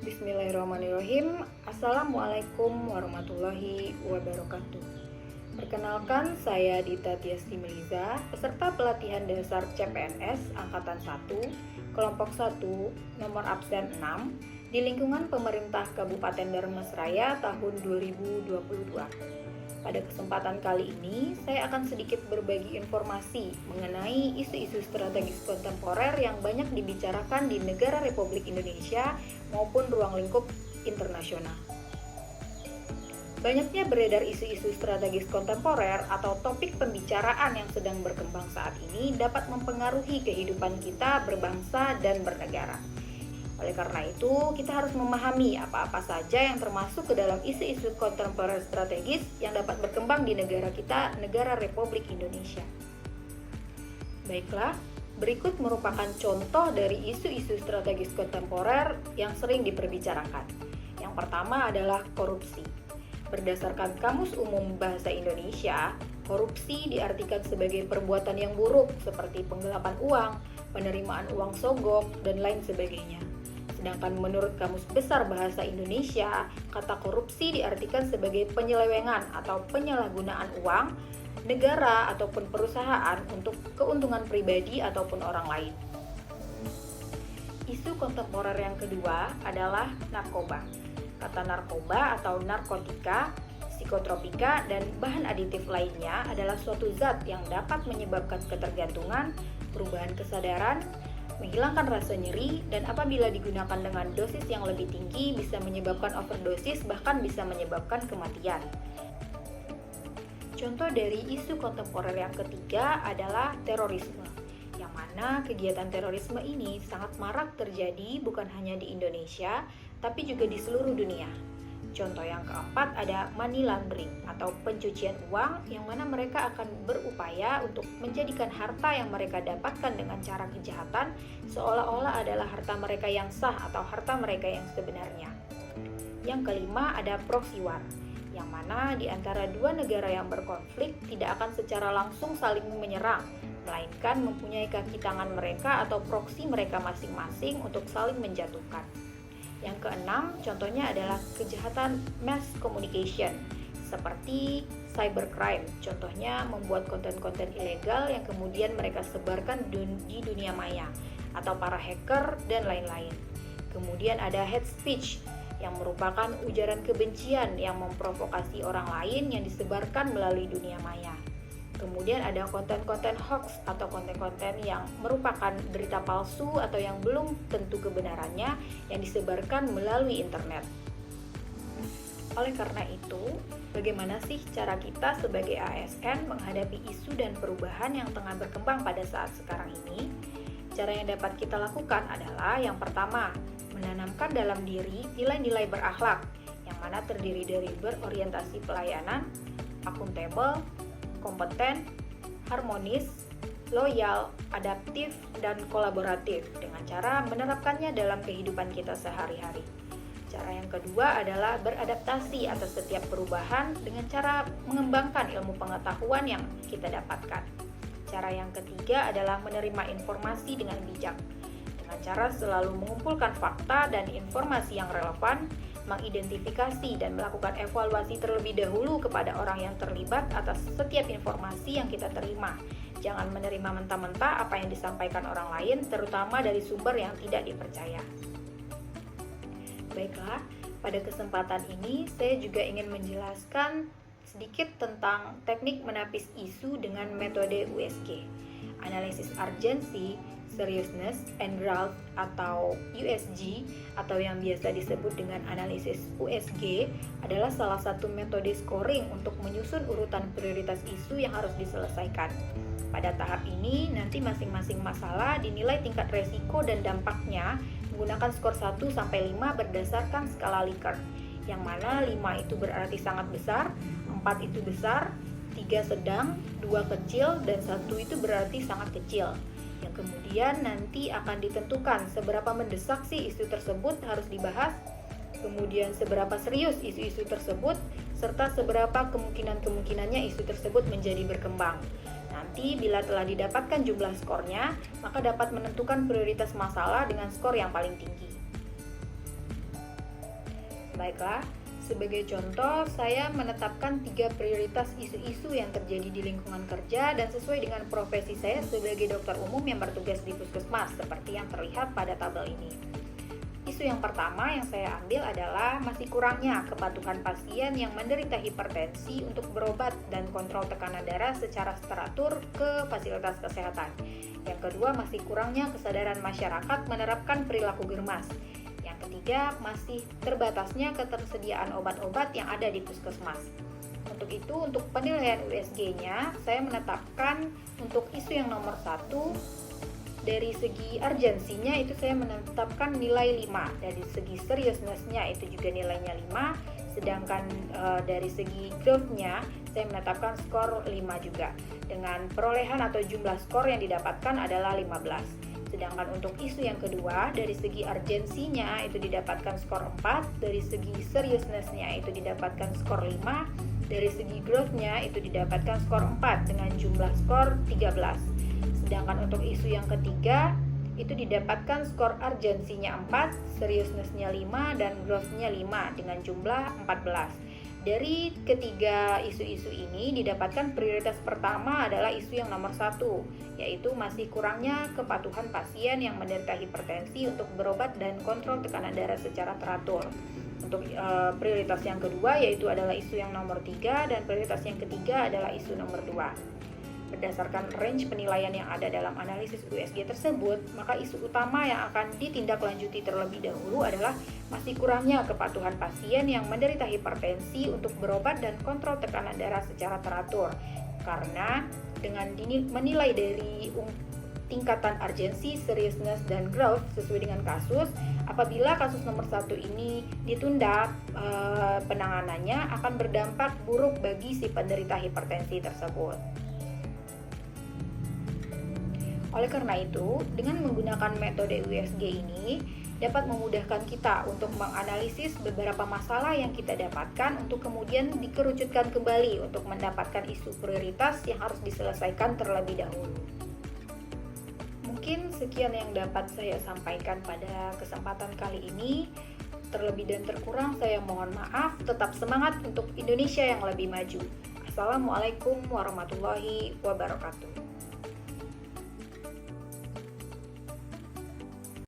Bismillahirrahmanirrahim. Assalamualaikum warahmatullahi wabarakatuh. Perkenalkan, saya Dita Tiasti Meliza, peserta pelatihan dasar CPNS Angkatan 1, kelompok 1, nomor absen 6, di lingkungan pemerintah Kabupaten Darmasraya tahun 2022. Pada kesempatan kali ini, saya akan sedikit berbagi informasi mengenai isu-isu strategis kontemporer yang banyak dibicarakan di negara Republik Indonesia maupun ruang lingkup internasional. Banyaknya beredar isu-isu strategis kontemporer atau topik pembicaraan yang sedang berkembang saat ini dapat mempengaruhi kehidupan kita berbangsa dan bernegara. Oleh karena itu, kita harus memahami apa-apa saja yang termasuk ke dalam isu-isu kontemporer strategis yang dapat berkembang di negara kita, negara Republik Indonesia. Baiklah, berikut merupakan contoh dari isu-isu strategis kontemporer yang sering diperbicarakan. Yang pertama adalah korupsi. Berdasarkan Kamus Umum Bahasa Indonesia, korupsi diartikan sebagai perbuatan yang buruk seperti penggelapan uang, penerimaan uang sogok, dan lain sebagainya. Sedangkan menurut Kamus Besar Bahasa Indonesia, kata korupsi diartikan sebagai penyelewengan atau penyalahgunaan uang negara ataupun perusahaan untuk keuntungan pribadi ataupun orang lain. Isu kontemporer yang kedua adalah narkoba. Kata narkoba atau narkotika, psikotropika, dan bahan aditif lainnya adalah suatu zat yang dapat menyebabkan ketergantungan, perubahan kesadaran, menghilangkan rasa nyeri, dan apabila digunakan dengan dosis yang lebih tinggi bisa menyebabkan overdosis, bahkan bisa menyebabkan kematian. Contoh dari isu kontemporer yang ketiga adalah terorisme, yang mana kegiatan terorisme ini sangat marak terjadi bukan hanya di Indonesia, tapi juga di seluruh dunia. Contoh yang keempat ada money laundering atau pencucian uang, yang mana mereka akan berupaya untuk menjadikan harta yang mereka dapatkan dengan cara kejahatan seolah-olah adalah harta mereka yang sah atau harta mereka yang sebenarnya. Yang kelima ada proxy war, yang mana di antara dua negara yang berkonflik tidak akan secara langsung saling menyerang, melainkan mempunyai kaki tangan mereka atau proksi mereka masing-masing untuk saling menjatuhkan. Yang keenam, contohnya adalah kejahatan mass communication, seperti cybercrime. Contohnya membuat konten-konten ilegal yang kemudian mereka sebarkan di dunia maya, atau para hacker dan lain-lain. Kemudian ada hate speech, yang merupakan ujaran kebencian yang memprovokasi orang lain yang disebarkan melalui dunia maya. Kemudian ada konten-konten hoax atau konten-konten yang merupakan berita palsu atau yang belum tentu kebenarannya yang disebarkan melalui internet. Oleh karena itu, bagaimana sih cara kita sebagai ASN menghadapi isu dan perubahan yang tengah berkembang pada saat sekarang ini? Cara yang dapat kita lakukan adalah yang pertama, menanamkan dalam diri nilai-nilai berakhlak yang mana terdiri dari berorientasi pelayanan, akuntabel, kompeten, harmonis, loyal, adaptif, dan kolaboratif dengan cara menerapkannya dalam kehidupan kita sehari-hari. Cara yang kedua adalah beradaptasi atas setiap perubahan dengan cara mengembangkan ilmu pengetahuan yang kita dapatkan. Cara yang ketiga adalah menerima informasi dengan bijak, dengan cara selalu mengumpulkan fakta dan informasi yang relevan, mengidentifikasi dan melakukan evaluasi terlebih dahulu kepada orang yang terlibat atas setiap informasi yang kita terima. Jangan menerima mentah-mentah apa yang disampaikan orang lain, terutama dari sumber yang tidak dipercaya. Baiklah, pada kesempatan ini saya juga ingin menjelaskan sedikit tentang teknik menapis isu dengan metode USG. Analisis urgency, seriousness, and growth atau USG atau yang biasa disebut dengan analisis USG adalah salah satu metode scoring untuk menyusun urutan prioritas isu yang harus diselesaikan. Pada tahap ini, nanti masing-masing masalah dinilai tingkat resiko dan dampaknya menggunakan skor 1-5 berdasarkan skala Likert, yang mana 5 itu berarti sangat besar, 4 itu besar, 3 sedang, 2 kecil, dan 1 itu berarti sangat kecil. Yang kemudian nanti akan ditentukan seberapa mendesak sih isu tersebut harus dibahas, kemudian seberapa serius isu-isu tersebut, serta seberapa kemungkinan-kemungkinannya isu tersebut menjadi berkembang. Nanti bila telah didapatkan jumlah skornya, maka dapat menentukan prioritas masalah dengan skor yang paling tinggi. Baiklah, sebagai contoh, saya menetapkan 3 prioritas isu-isu yang terjadi di lingkungan kerja dan sesuai dengan profesi saya sebagai dokter umum yang bertugas di puskesmas, seperti yang terlihat pada tabel ini. Isu yang pertama yang saya ambil adalah masih kurangnya kepatuhan pasien yang menderita hipertensi untuk berobat dan kontrol tekanan darah secara teratur ke fasilitas kesehatan. Yang kedua, masih kurangnya kesadaran masyarakat menerapkan perilaku germas. Yang ketiga, masih terbatasnya ketersediaan obat-obat yang ada di puskesmas. Untuk itu, untuk penilaian USG-nya, saya menetapkan untuk isu yang nomor 1, dari segi urgensinya itu saya menetapkan nilai 5, dari segi seriousness-nya itu juga nilainya 5, sedangkan dari segi growth-nya saya menetapkan skor 5 juga, dengan perolehan atau jumlah skor yang didapatkan adalah 15. Sedangkan untuk isu yang kedua, dari segi urgensinya itu didapatkan skor 4, dari segi seriousness-nya itu didapatkan skor 5, dari segi growth-nya itu didapatkan skor 4 dengan jumlah skor 13. Sedangkan untuk isu yang ketiga, itu didapatkan skor urgensinya 4, seriousness-nya 5, dan growth-nya 5 dengan jumlah 14. Dari ketiga isu-isu ini didapatkan prioritas pertama adalah isu yang nomor 1, yaitu masih kurangnya kepatuhan pasien yang menderita hipertensi untuk berobat dan kontrol tekanan darah secara teratur. Untuk prioritas yang kedua yaitu adalah isu yang nomor 3, dan prioritas yang ketiga adalah isu nomor 2. Berdasarkan range penilaian yang ada dalam analisis USG tersebut, maka isu utama yang akan ditindaklanjuti terlebih dahulu adalah masih kurangnya kepatuhan pasien yang menderita hipertensi untuk berobat dan kontrol tekanan darah secara teratur. Karena dengan menilai dari tingkatan urgensi, seriousness, dan growth sesuai dengan kasus, apabila kasus nomor 1 ini ditunda penanganannya akan berdampak buruk bagi si penderita hipertensi tersebut. Oleh karena itu, dengan menggunakan metode USG ini dapat memudahkan kita untuk menganalisis beberapa masalah yang kita dapatkan untuk kemudian dikerucutkan kembali untuk mendapatkan isu prioritas yang harus diselesaikan terlebih dahulu. Mungkin sekian yang dapat saya sampaikan pada kesempatan kali ini. Terlebih dan terkurang saya mohon maaf. Tetap semangat untuk Indonesia yang lebih maju. Assalamualaikum warahmatullahi wabarakatuh.